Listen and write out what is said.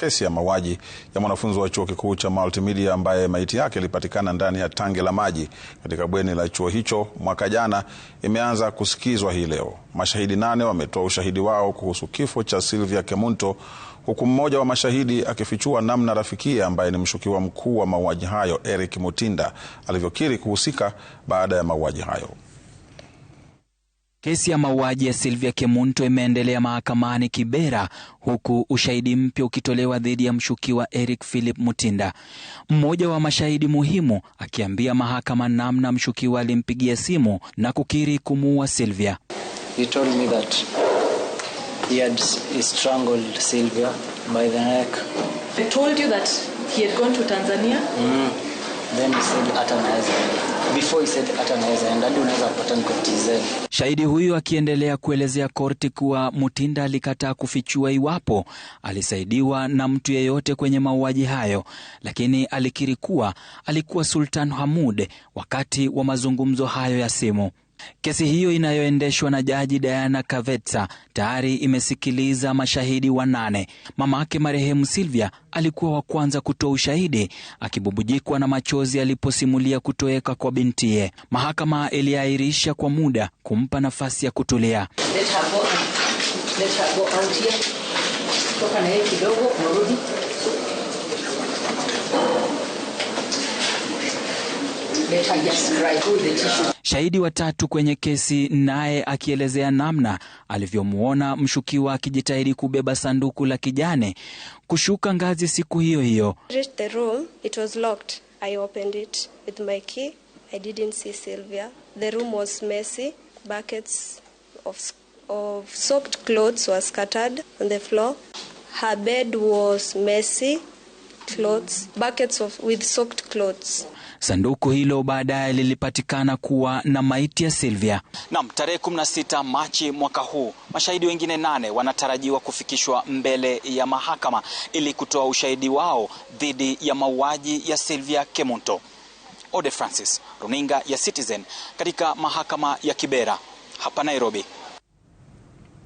kesi ya mauaji ya mwanafunzi wa chuo kikuu cha Multimedia ambaye maiti yake ilipatikana ndani ya tangi la maji katika bweni la chuo hicho mwaka jana imeanza kusikizwa hii leo. Mashahidi 8 wametoa ushahidi wao kuhusu kifo cha Sylvia Kemunto, huku mmoja wa mashahidi akifichua namna rafikia ambaye ni mshukiwa mkuu wa mauaji hayo, Eric Mutinda, alivyokiri kuhusika baada ya mauaji hayo. Kesi ya mauaji ya Sylvia Kemunto imeendelea mahakamani Kibera, huku ushahidi mpya ukitolewa dhidi ya mshukiwa Eric Philip Mutinda. Mmoja wa mashahidi muhimu akiambia mahakama namna mshukiwa alimpigia simu na kukiri kumuua Sylvia. He told me that he had strangled Sylvia by the neck. He told you that he had gone to Tanzania? Then he said atanaweza. Before he said atanaweza and hadi unaweza kupata niko TZ. Shahidi huyu akiendelea kuelezea korti kuwa Mutinda alikataa kufichua iwapo alisaidiwa na mtu yeyote kwenye mauaji hayo, lakini alikiri kuwa alikuwa Sultan Hamoud wakati wa mazungumzo hayo ya simu. Kesi hiyo inayoendeshwa na Jaji Diana Kavetsa tayari imesikiliza mashahidi 8. Mamake marehemu Sylvia alikuwa wa kwanza kutoa ushahidi, akibubujikwa na machozi aliposimulia kutoweka kwa bintiye. Mahakama iliahirisha kwa muda kumpa nafasi ya kutulia. Let her go out here. Toka na yeye kidogo mrudi. Shahidi wa 3 kwenye kesi naye akielezea namna alivyomuona mshukiwa akijitahidi kubeba sanduku la kijani kushuka ngazi siku hiyo hiyo. The room, it was locked. I opened it with my key. I didn't see Sylvia. The room was messy. Buckets of soaked clothes were scattered on the floor. Her bed was messy. Buckets with soaked clothes. Sanduku hilo baadaye lilipatikana kuwa na maiti ya Sylvia. Tarehe 16 Machi mwaka huu, mashahidi wengine 8 wanatarajiwa kufikishwa mbele ya mahakama ili kutoa ushahidi wao dhidi ya mauaji ya Sylvia Kemunto. Ode Francis, runinga ya Citizen, katika mahakama ya Kibera hapa Nairobi.